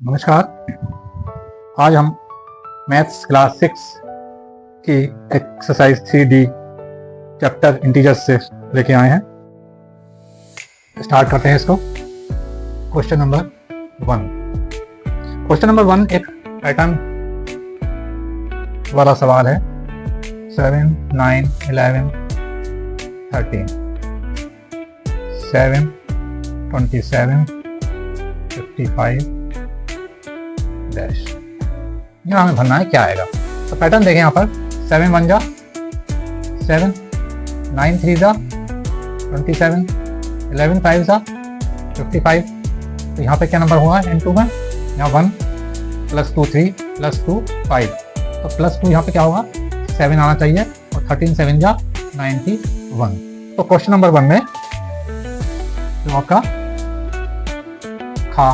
नमस्कार। आज हम मैथ्स क्लास 6 की एक्सरसाइज 3D चैप्टर इंटीजर्स से लेके आए हैं। स्टार्ट करते हैं इसको। क्वेश्चन नंबर 1 एक पैटर्न वाला सवाल है। 7, 9, 11, 13, 7, 27, 55 डैश। यहाँ हमें भरना है क्या आएगा। तो पैटर्न देखें यहाँ पर 7 1 जा 7, 9 3 जा 27, 11 5 जा 55। तो यहाँ पे क्या नंबर हुआ है N2 में? यहाँ 1 + 2 3 + 2 5। तो +2 यहाँ पे क्या होगा 7 आना चाहिए और 13 7 जा 91। तो क्वेश्चन नंबर 1 में जो आपका खा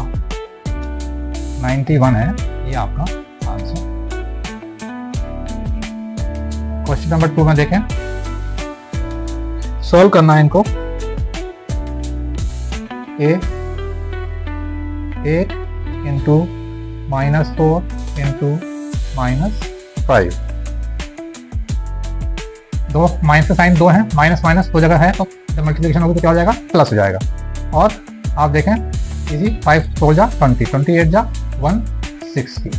91 है, ये आपका आंसर। क्वेश्चन नंबर 2 में देखें, सॉल्व करना है इनको। A 8 × -4 × -5। दो माइनस का साइन 2 है, माइनस माइनस 2 जगह है, तो जब मल्टीप्लिकेशन होगी तो क्या हो जाएगा? प्लस हो जाएगा। और आप देखें इजी 5 4 जा 20, 28 जा 160।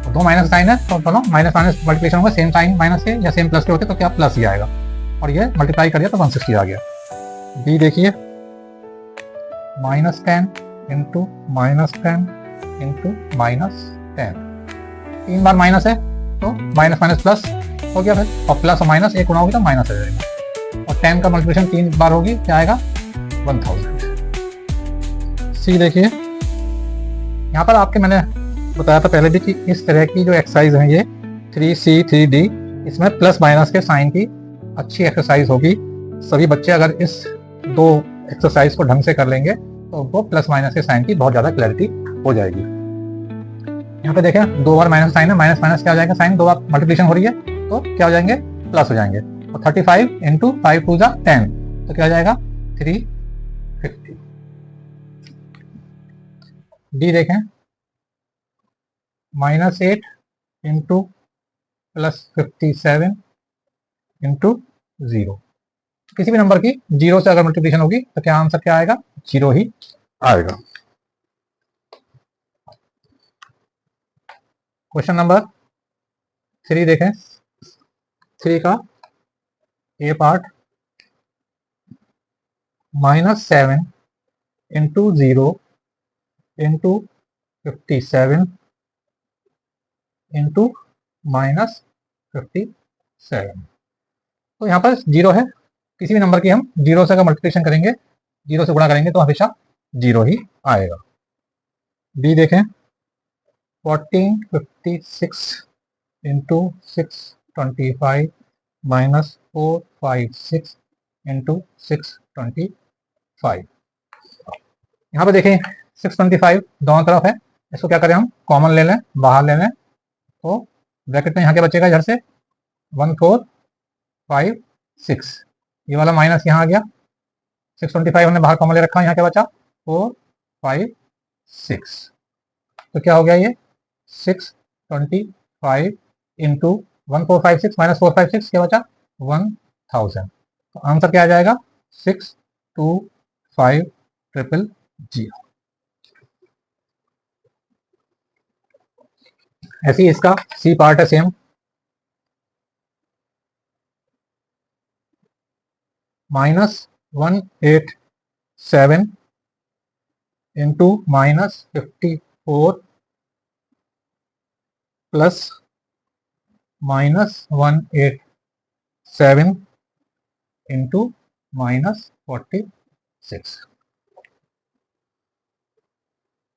तो दो माइनस साइन है तो दोनों माइनस माइनस मल्टीप्लिकेशन होगा, सेम साइन माइनस के या सेम प्लस के होते तो क्या प्लस ही आएगा। और ये मल्टीप्लाई कर दिया तो 160 आ गया। बी देखिए -10 × -10 × -10। 3 बार माइनस है तो माइनस माइनस प्लस हो गया फिर, और प्लस और माइनस एक गुना होगी तो माइनस आ जाएगा। और 10 का मल्टीप्लिकेशन 3 बार होगी, क्या आएगा? 1000। सी देखिए, यहाँ पर आपके मैंने बताया था पहले भी कि इस तरह की जो एक्सरसाइज है ये 3C 3D, इसमें प्लस माइनस के साइन की अच्छी एक्सरसाइज होगी। सभी बच्चे अगर इस दो एक्सरसाइज को ढंग से कर लेंगे तो उनको प्लस माइनस के साइन की बहुत ज़्यादा क्लैरिटी हो जाएगी। यहाँ पे देखें 2 बार माइनस साइन है, माइनस माइनस क्या हो जाएगा? साइन 2 बार मल्टीप्लिकेशन हो रही है तो क्या हो जाएंगे? प्लस हो जाएंगे। और 35 × 5 2 जा 10, तो क्या हो जाएगा? 350। डी देखें -8 × +57 × 0। किसी भी नंबर की 0 से अगर मल्टीप्लिकेशन होगी तो क्या आंसर क्या आएगा? 0 ही आएगा। क्वेश्चन नंबर 3 देखें। 3 का ए पार्ट -7 × 0 × 57 × -57। तो यहाँ पर 0 है। किसी भी नंबर की हम 0 से अगर मल्टीप्लिकेशन करेंगे, 0 से गुणा करेंगे तो हमेशा 0 ही आएगा। बी देखें 1456 × 625 -456 × 625। यहाँ पर देखें 625 दोनों तरफ है, इसको क्या करें हम? कॉमन ले लें, बाहर ले लें। तो ब्रैकेट में यहाँ क्या बचेगा? इधर से 1456, ये वाला माइनस यहाँ आ गया। 625 हमने बाहर कॉमन ले रखा, यहाँ क्या बचा? 456। तो क्या हो गया ये? 625 × 1456 -456 क्या बचा? 1000। तो आंसर क्या आ जाएगा? 625000। ऐसे ही इसका सी पार्ट है सेम, -187 × -54 प्लस -187 × -46।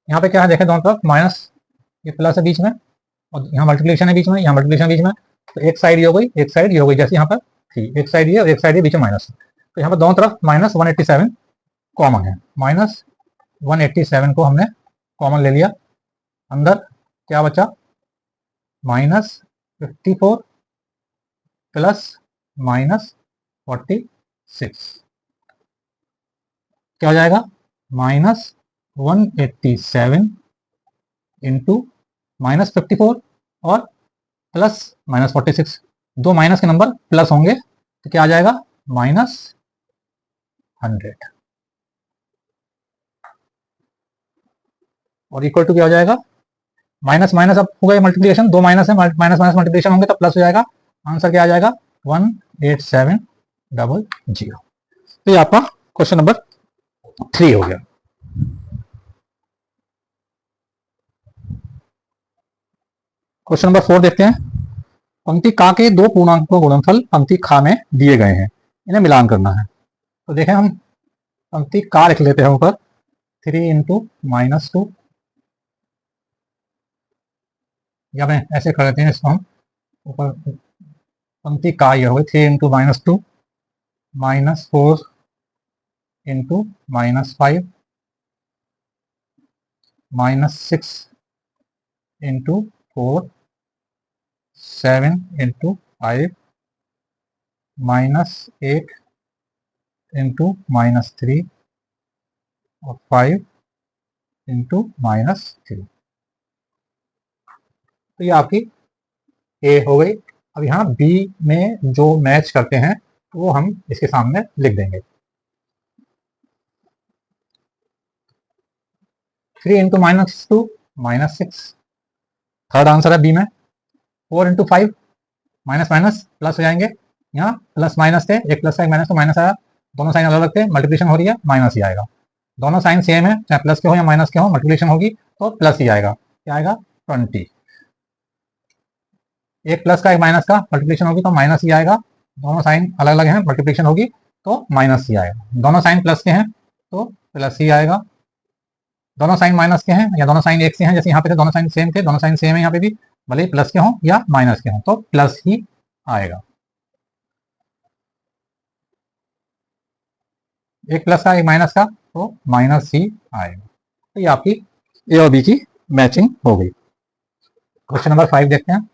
यहाँ पे क्या है देखें, दोनों तरफ माइनस, ये प्लस है बीच में और यहाँ मल्टीप्लिकेशन है बीच में, यहाँ मल्टीप्लिकेशन बीच में। तो एक साइड ये हो गई, एक साइड ये हो गई, जैसे यहाँ पर थी। एक साइड ये और एक साइड ये, बीच में माइनस। तो यहाँ पर दोनों तरफ -187 कॉमन है। -187 को हमने कॉमन ले लिया, अंदर क्या बचा? -54 प्लस -46 क्या हो जाएगा? -187 इंटू -54 और प्लस -46, दो माइनस के नंबर प्लस होंगे तो क्या आ जाएगा -100 और इक्वल टू क्या हो जाएगा माइनस माइनस, अब हो गया मल्टीप्लिकेशन, दो माइनस है, माइनस माइनस मल्टीप्लिकेशन होंगे तो प्लस हो जाएगा, आंसर क्या आ जाएगा 18700। तो ये आपका क्वेश्चन नंबर 3 हो गया। क्वेश्चन नंबर 4 देखते हैं। पंक्ति का के दो पूर्णांकों गुणनफल पंक्ति खा में दिए गए हैं, इन्हें मिलान करना है। तो देखें हम पंक्ति का लिख लेते हैं ऊपर 3 इंटू -2, या मैं ऐसे कर लेते हैं इसको हम ऊपर, पंक्ति का ये हो गई 3 into -2 -4 into -5 -6 into 4 7 into 5 -8 into -3 और 5 इंटू -3। तो ये आपकी ए हो गई। अब यहाँ बी में जो मैच करते हैं वो हम इसके सामने लिख देंगे। 3 इंटू -2 -6, थर्ड आंसर है बी में। 4 इंटू 5 माइनस माइनस प्लस हो जाएंगे, यहाँ प्लस माइनस थे, एक प्लस था एक माइनस, तो माइनस आया, दोनों साइन अलग अलग थे, मल्टीप्लिकेशन हो रही है माइनस ही आएगा। दोनों साइन सेम है, चाहे प्लस के हो या माइनस के हो, मल्टीप्लिकेशन होगी तो प्लस ही आएगा। क्या आएगा 20। एक प्लस का एक माइनस का मल्टीप्लिकेशन होगी तो माइनस ही आएगा, दोनों साइन अलग अलग हैं, मल्टीप्लिकेशन होगी तो माइनस ही आएगा। दोनों साइन प्लस के हैं तो प्लस ही आएगा, दोनों साइन माइनस के हैं या दोनों साइन एक से हैं, जैसे यहाँ पे थे दोनों साइन सेम थे, दोनों साइन सेम है यहाँ पे भी, भले ही प्लस के हों या माइनस के हों तो प्लस ही आएगा। एक प्लस का एक माइनस का तो माइनस ही आएगा। तो ये आपकी ए और बी की मैचिंग हो गई। क्वेश्चन नंबर 5 देखते हैं।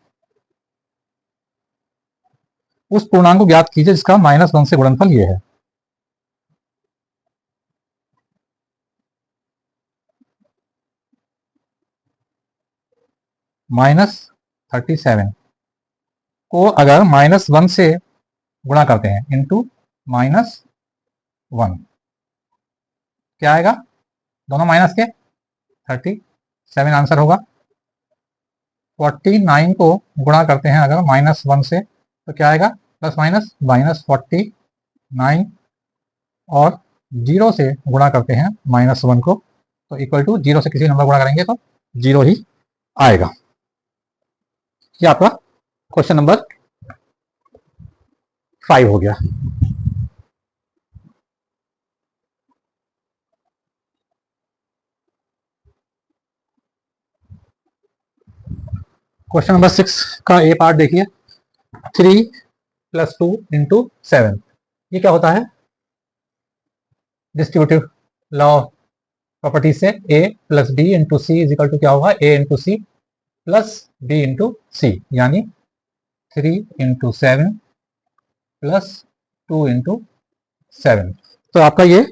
उस पूर्णांक को ज्ञात कीजिए जिसका -1 से गुणनफल ये है। -37 को अगर -1 से गुणा करते हैं इंटू -1, क्या आएगा, दोनों माइनस के 37 आंसर होगा। 49 को गुणा करते हैं अगर -1 से तो क्या आएगा, प्लस माइनस -49, और 0 से गुणा करते हैं -1 को तो इक्वल टू 0 से किसी नंबर गुणा करेंगे तो 0 ही आएगा। ये आपका क्वेश्चन नंबर 5 हो गया। क्वेश्चन नंबर 6 का ए पार्ट देखिए। 3 + 2 इंटू 7, ये क्या होता है, डिस्ट्रीब्यूटिव लॉ प्रॉपर्टी से a + b into C is equal to क्या होगा, a into C plus b into C, यानी 3 इंटू 7 प्लस 2 इंटू 7। तो आपका ये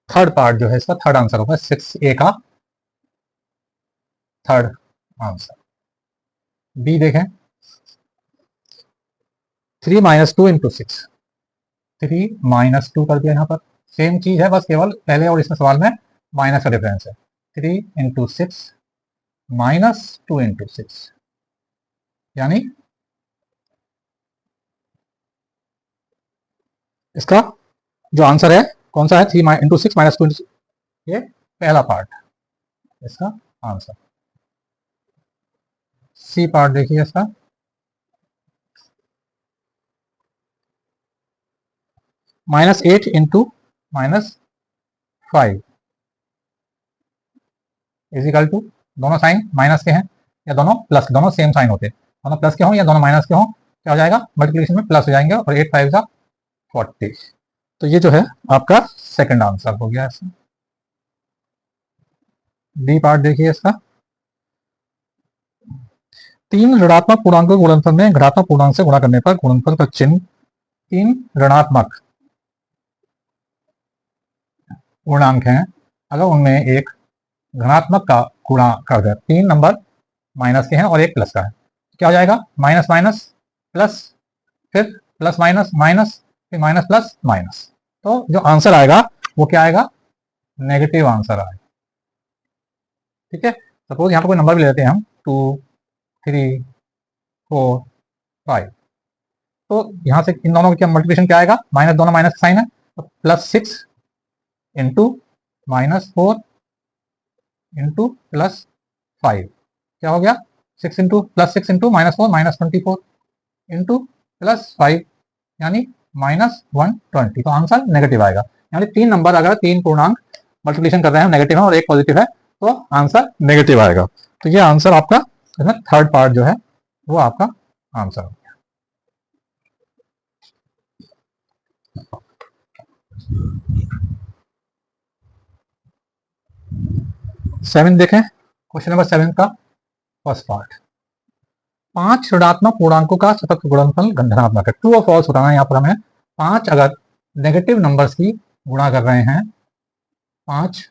थर्ड पार्ट जो है इसका थर्ड आंसर होगा, 6A का थर्ड आंसर। बी देखें, 3 - 2 इंटू 6, 3 - 2 कर दिया, यहाँ पर सेम चीज है, बस केवल पहले और इसमें सवाल में माइनस का डिफरेंस है। 3 इंटू 6 -2 इंटू 6, यानी इसका जो आंसर है कौन सा है, 3 इंटू 6 -2 इंटू, ये पहला पार्ट इसका आंसर। सी पार्ट देखिए इसका, -8 इंटू -5 इजिकल टू, दोनों साइन माइनस के हैं या दोनों प्लस, दोनों सेम साइन होते हैं, दोनों प्लस के हों या दोनों माइनस के हों, क्या हो जाएगा, मल्टीप्लिकेशन में प्लस हो जाएंगे और 8 5 का 40। तो ये जो है आपका सेकंड आंसर हो गया इसका। डी पार्ट देखिए इसका, 3 ऋणात्मक पूर्णांकों के गुणनफल में घटात्मक पूर्णांक से गुणा करने पर गुणनफल का चिन्ह 3 ऋणात्मक पूर्णांक हैं, अगर उनमें एक धनात्मक का गुणा कर दे, 3 नंबर माइनस के हैं और एक प्लस का है, क्या हो जाएगा माइनस माइनस प्लस, फिर प्लस माइनस माइनस, फिर माइनस प्लस माइनस। तो जो आंसर आएगा वो क्या आएगा, नेगेटिव आंसर आएगा। ठीक है, सपोज यहाँ पर कोई नंबर भी ले लेते हैं हम 2 3 4 5, तो यहाँ से इन दोनों का मल्टीप्लिकेशन क्या आएगा, माइनस, दोनों माइनस का साइन है, तो plus 6 into minus 4 into plus 5, क्या हो गया 6 into plus 6 into minus 4 minus 24 into plus 5 यानी माइनस 120। तो आंसर नेगेटिव आएगा। यानी 3 नंबर अगर 3 पूर्णांक मल्टीप्लिकेशन कर रहे हैं नेगेटिव है और एक पॉजिटिव है तो आंसर नेगेटिव आएगा। तो ये आंसर आपका थर्ड पार्ट जो है वो आपका आंसर हो गया। 7 देखें, क्वेश्चन नंबर 7 का फर्स्ट पार्ट, 5 ऋणात्मक पूर्णांकों का सतत गुणनफल धनात्मक है। ट्रू और फॉल्स बताना है यहाँ पर हमें। 5 अगर नेगेटिव नंबर्स की गुणा कर रहे हैं 5,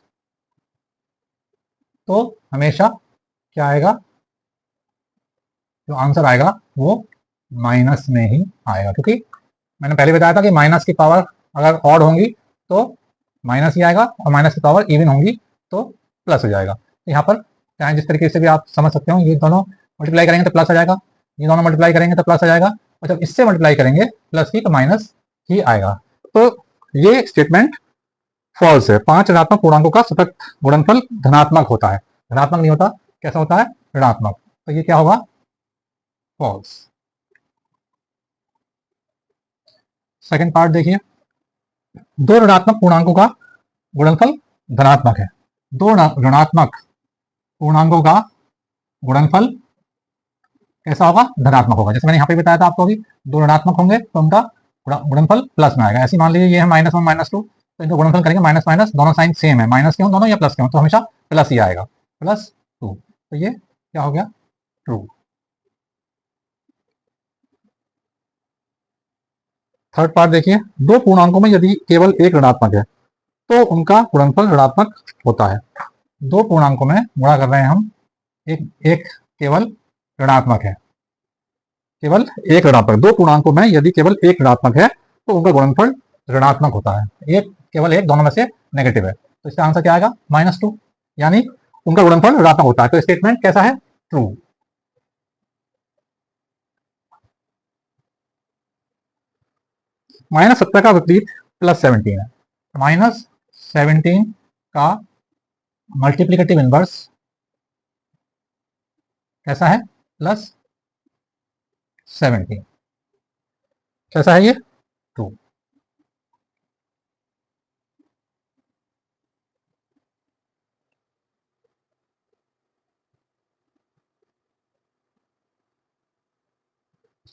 तो हमेशा क्या आएगा, जो आंसर आएगा वो माइनस में ही आएगा, क्योंकि मैंने पहले बताया था कि माइनस की पावर अगर ऑड होंगी तो माइनस ही आएगा और माइनस की पावर इवन होंगी तो प्लस हो जाएगा। तो यहाँ पर चाहे जिस तरीके से भी आप समझ सकते हो, ये दोनों मल्टीप्लाई करेंगे तो प्लस आ जाएगा, ये दोनों मल्टीप्लाई करेंगे तो प्लस आ जाएगा, और जब इससे मल्टीप्लाई करेंगे प्लस की तो माइनस ही आएगा। तो ये स्टेटमेंट फॉल्स है। 5 ऋणात्मक पूर्णांकों का सतत गुणनफल धनात्मक होता है, धनात्मक नहीं होता, कैसा होता है, ऋणात्मक। तो ये क्या होगा, फॉल्स। सेकंड पार्ट देखिए, 2 ऋणात्मक पूर्णांकों का गुणनफल धनात्मक है। 2 ऋणात्मक पूर्णांकों का गुणनफल कैसा होगा, धनात्मक होगा। जैसे मैंने यहाँ पे बताया था आपको अभी, 2 ऋणात्मक होंगे तो उनका गुणनफल प्लस में आएगा। ऐसे मान लीजिए ये है -1 -2, तो इनका गुणनफल करेंगे माइनस माइनस, दोनों साइन सेम है, माइनस के हों दोनों या प्लस के हों तो हमेशा प्लस ही आएगा, +2। तो ये क्या हो गया, ट्रू। थर्ड पार्ट देखिए, 2 पूर्णांकों में यदि केवल एक ऋणात्मक है तो उनका गुणनफल ऋणात्मक होता है। 2 पूर्णांकों में गुणा कर रहे हैं हम, एक केवल ऋणात्मक है, केवल एक ऋणात्मक। 2 पूर्णांकों में यदि केवल एक ऋणात्मक है तो उनका गुणनफल ऋणात्मक होता है। एक केवल एक, दोनों में से नेगेटिव है, तो इसका आंसर क्या आएगा, -2, यानी उनका गुणनफल ऋणात्मक होता है। तो स्टेटमेंट कैसा है, ट्रू। -17 का विपरीत +17 है। -17 का मल्टीप्लिकेटिव इनवर्स कैसा है, +17, कैसा है ये, ट्रू।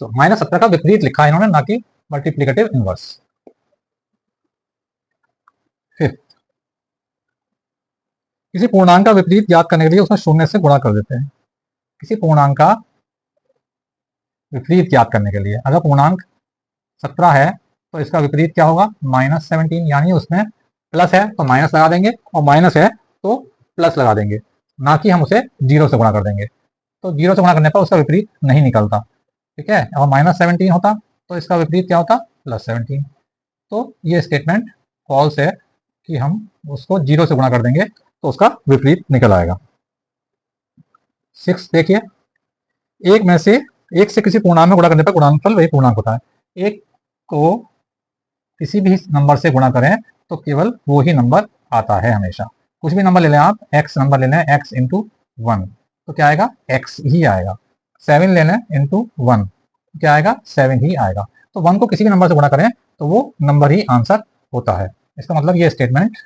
तो -17 का विपरीत लिखा है इन्होंने, ना कि मल्टीप्लिकेटिव इनवर्स। फिफ्थ, किसी पूर्णांक का विपरीत ज्ञात करने के लिए उसमें 0 से गुणा कर देते हैं। किसी पूर्णांक का विपरीत ज्ञात करने के लिए, अगर पूर्णांक 17 है तो इसका विपरीत क्या होगा, -17, यानी उसमें प्लस है तो माइनस लगा देंगे और माइनस है तो प्लस लगा देंगे, ना कि हम उसे 0 से गुणा कर देंगे। तो 0 से गुणा करने पर उसका विपरीत नहीं निकलता, ठीक है। और -17 होता तो इसका विपरीत क्या होता, +17। तो ये स्टेटमेंट फॉल्स है कि हम उसको 0 से गुणा कर देंगे तो उसका विपरीत निकल आएगा। 6 देखिए, एक से किसी पूर्णांक में गुणा करने पर गुणनफल वही पूर्णांक होता है। एक को किसी भी नंबर से गुणा करें तो केवल वो ही नंबर आता है हमेशा। कुछ भी नंबर ले लें आप, x नंबर ले लें, x इंटू 1 तो क्या आएगा, x ही आएगा। 7 ले लें इंटू 1 क्या आएगा, 7 ही आएगा। तो 1 को किसी भी नंबर से गुणा करें तो वो नंबर ही आंसर होता है। इसका मतलब ये स्टेटमेंट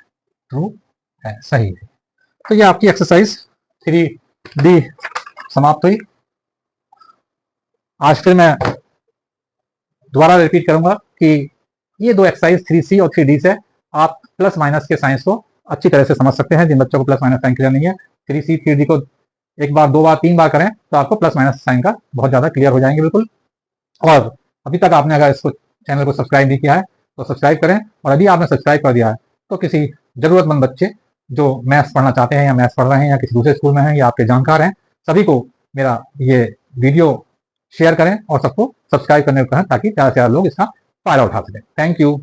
ट्रू है, सही है। तो ये आपकी एक्सरसाइज 3D समाप्त हुई। आज फिर मैं दोबारा रिपीट करूंगा कि ये 2 एक्सरसाइज 3C और 3D से आप प्लस माइनस के साइंस को अच्छी तरह से समझ सकते हैं। जिन बच्चों को प्लस माइनस साइन क्लियर नहीं है, 3C 3D को 1 बार 2 बार 3 बार करें तो आपको प्लस माइनस साइन का बहुत ज़्यादा क्लियर हो जाएंगे बिल्कुल। और अभी तक आपने अगर इसको चैनल को सब्सक्राइब नहीं किया है तो सब्सक्राइब करें, और यदि आपने सब्सक्राइब कर दिया है तो किसी ज़रूरतमंद बच्चे जो मैथ्स पढ़ना चाहते हैं या मैथ्स पढ़ रहे हैं या किसी दूसरे स्कूल में हैं या आपके जानकार हैं, सभी को मेरा ये वीडियो शेयर करें और सबको सब्सक्राइब करने को कहें ताकि ज़्यादा से ज़्यादा लोग इसका फायदा उठा सकें। Thank you.